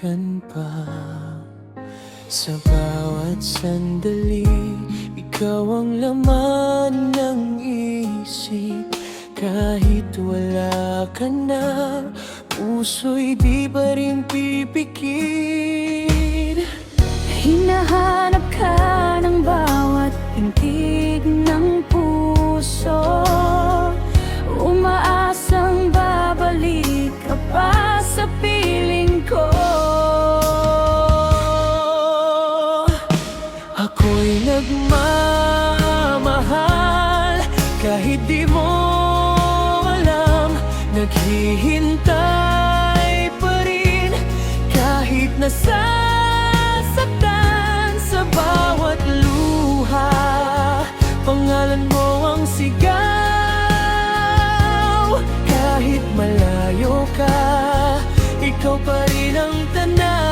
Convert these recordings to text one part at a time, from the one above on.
kaibigan pa. Sa bawat sandali, ikaw ang laman ng isip. Kahit wala ka na, puso'y di pa rin pipikit. Hinahanap ka ng bawat pintig ng puso, umaasang babalik ka pa sa piling ko. Ako'y nagmamahal kahit di mo alam. Naghihintay pa rin kahit nasasaktan. Sa bawat luha, pangalan mo ang sigaw. Kahit malayo ka, ikaw pa rin ang tanaw.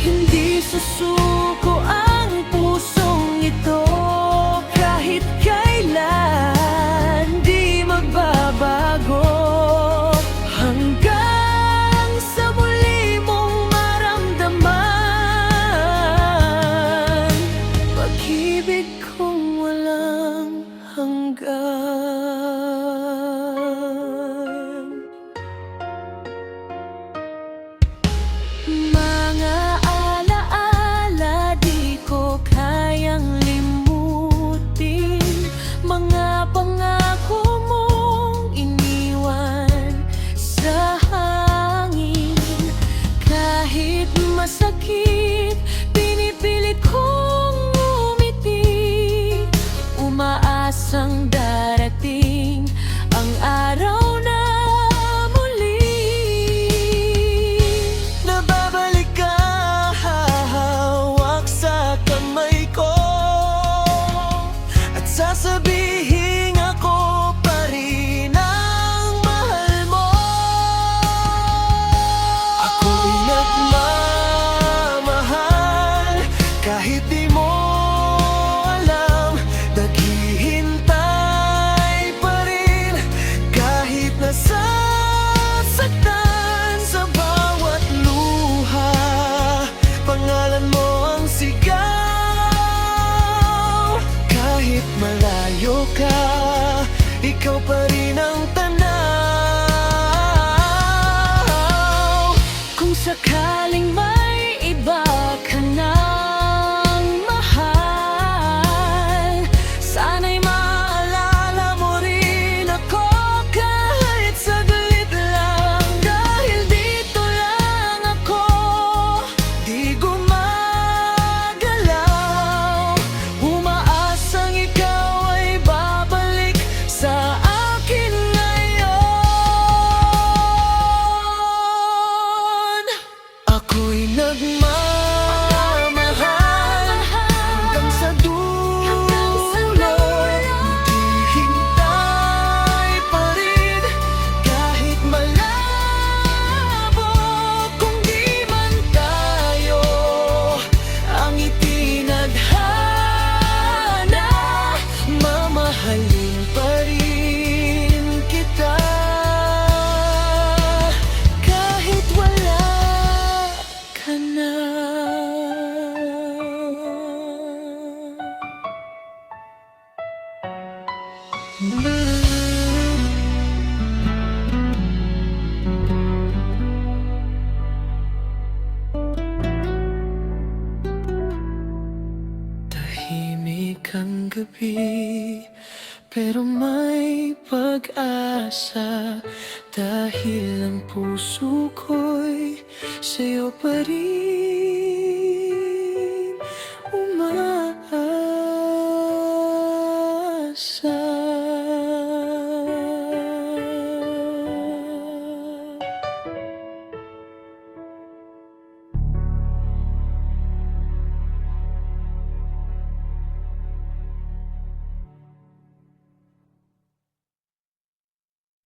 Hindi susuko ang pusong ito, kahit kailan di magbabago. Hanggang sa muli mong maramdaman pag-ibig kong walang hanggan. Mga alaala di ko kayang limutin, mga pangako mong iniwan sa hangin. Kahit masakit, pinipilit kong umiti, umaasang darating ang araw na muli. Nababalik ka, hahawak sa kamay ko, at sasabihin ako pa rin ang mahal mo. Ako'y nagmamahal kahit di mo alam. Naghihintay pa rin kahit nasasaktan. Sa bawat luha, pangalan mo ang sigaw. Kahit malayo ka, ikaw pa rin ang tanaw. Kung sakaling may iba ka ng mahal, sana'y maalala mo rin ako kahit saglit lang. Dahil dito lang ako, di gumagalaw, umaasang ikaw ay babalik sa akin ngayon. Ako'y nagmamahal hanggang sa dulo. Naghihintay pa rin kahit malabo. Kung di man tayo ang itinadhana, mamahalin pa rin kita kahit wala ka na. Tahimik ang gabi, pero may pag-asa. Dahil ang puso ko'y sa'yo pa rin.